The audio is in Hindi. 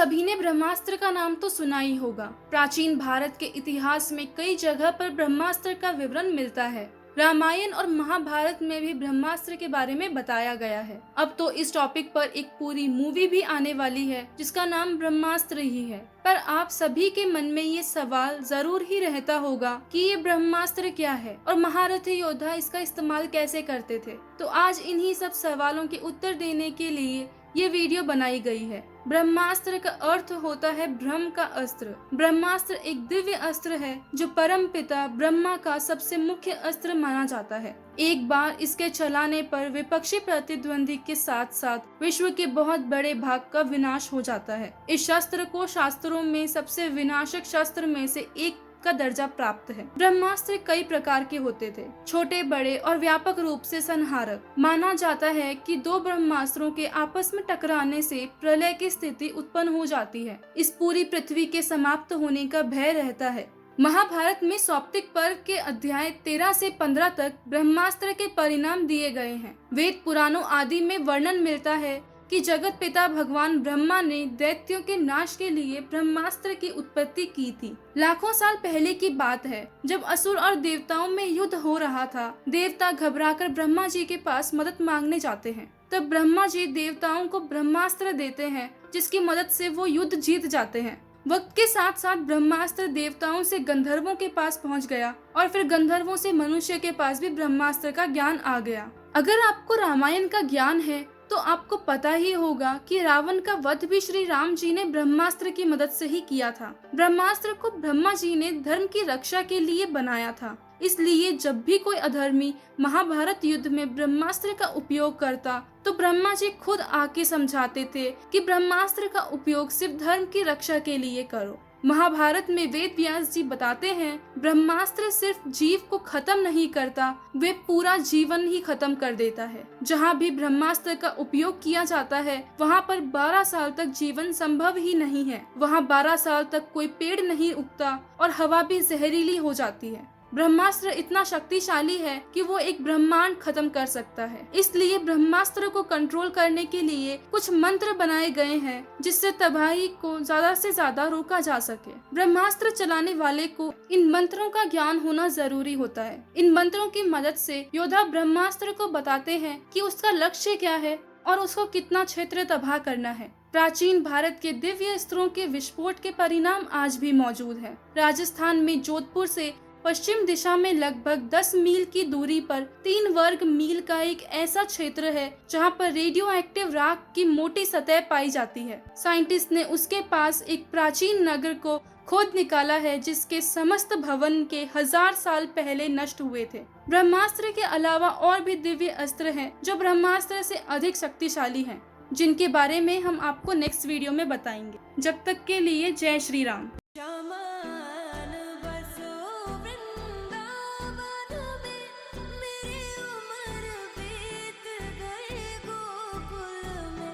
सभी ने ब्रह्मास्त्र का नाम तो सुना ही होगा। प्राचीन भारत के इतिहास में कई जगह पर ब्रह्मास्त्र का विवरण मिलता है। रामायण और महाभारत में भी ब्रह्मास्त्र के बारे में बताया गया है। अब तो इस टॉपिक पर एक पूरी मूवी भी आने वाली है जिसका नाम ब्रह्मास्त्र ही है। पर आप सभी के मन में ये सवाल जरूर ही रहता होगा कि ये ब्रह्मास्त्र क्या है और महारथी योद्धा इसका इस्तेमाल कैसे करते थे। तो आज इन्हीं सब सवालों के उत्तर देने के लिए ये वीडियो बनाई गई है। ब्रह्मास्त्र का अर्थ होता है ब्रह्म का अस्त्र। ब्रह्मास्त्र एक दिव्य अस्त्र है जो परम पिता ब्रह्मा का सबसे मुख्य अस्त्र माना जाता है। एक बार इसके चलाने पर विपक्षी प्रतिद्वंदी के साथ साथ विश्व के बहुत बड़े भाग का विनाश हो जाता है। इस शस्त्र को शास्त्रों में सबसे विनाशक शस्त्र में से एक का दर्जा प्राप्त है। ब्रह्मास्त्र कई प्रकार के होते थे, छोटे बड़े और व्यापक रूप से संहारक। माना जाता है कि दो ब्रह्मास्त्रों के आपस में टकराने से प्रलय की स्थिति उत्पन्न हो जाती है। इस पूरी पृथ्वी के समाप्त होने का भय रहता है। महाभारत में सौप्तिक पर्व के अध्याय 13 से 15 तक ब्रह्मास्त्र के परिणाम दिए गए हैं। वेद पुराणों आदि में वर्णन मिलता है कि जगत पिता भगवान ब्रह्मा ने दैत्यों के नाश के लिए ब्रह्मास्त्र की उत्पत्ति की थी। लाखों साल पहले की बात है, जब असुर और देवताओं में युद्ध हो रहा था। देवता घबराकर ब्रह्मा जी के पास मदद मांगने जाते हैं। तब ब्रह्मा जी देवताओं को ब्रह्मास्त्र देते हैं जिसकी मदद से वो युद्ध जीत जाते हैं। वक्त के साथ साथ ब्रह्मास्त्र देवताओं से गंधर्वों के पास पहुंच गया और फिर गंधर्वों से मनुष्य के पास भी ब्रह्मास्त्र का ज्ञान आ गया। अगर आपको रामायण का ज्ञान है तो आपको पता ही होगा कि रावण का वध भी श्री राम जी ने ब्रह्मास्त्र की मदद से ही किया था। ब्रह्मास्त्र को ब्रह्मा जी ने धर्म की रक्षा के लिए बनाया था। इसलिए जब भी कोई अधर्मी महाभारत युद्ध में ब्रह्मास्त्र का उपयोग करता तो ब्रह्मा जी खुद आके समझाते थे कि ब्रह्मास्त्र का उपयोग सिर्फ धर्म की रक्षा के लिए करो। महाभारत में वेद व्यास जी बताते हैं, ब्रह्मास्त्र सिर्फ जीव को खत्म नहीं करता, वे पूरा जीवन ही खत्म कर देता है। जहाँ भी ब्रह्मास्त्र का उपयोग किया जाता है वहाँ पर 12 साल तक जीवन संभव ही नहीं है। वहाँ 12 साल तक कोई पेड़ नहीं उगता और हवा भी जहरीली हो जाती है। ब्रह्मास्त्र इतना शक्तिशाली है कि वो एक ब्रह्मांड खत्म कर सकता है। इसलिए ब्रह्मास्त्र को कंट्रोल करने के लिए कुछ मंत्र बनाए गए हैं जिससे तबाही को ज्यादा से ज्यादा रोका जा सके। ब्रह्मास्त्र चलाने वाले को इन मंत्रों का ज्ञान होना जरूरी होता है। इन मंत्रों की मदद से योद्धा ब्रह्मास्त्र को बताते हैं कि उसका लक्ष्य क्या है और उसको कितना क्षेत्र तबाह करना है। प्राचीन भारत के दिव्य अस्त्रों के विस्फोट के परिणाम आज भी मौजूद है। राजस्थान में जोधपुर से पश्चिम दिशा में लगभग 10 मील की दूरी पर 3 वर्ग मील का एक ऐसा क्षेत्र है जहां पर रेडियो एक्टिव राख की मोटी सतह पाई जाती है। साइंटिस्ट ने उसके पास एक प्राचीन नगर को खोद निकाला है जिसके समस्त भवन के 1000 साल पहले नष्ट हुए थे। ब्रह्मास्त्र के अलावा और भी दिव्य अस्त्र हैं जो ब्रह्मास्त्र से अधिक शक्तिशाली हैं, जिनके बारे में हम आपको नेक्स्ट वीडियो में बताएंगे। जब तक के लिए जय श्री राम।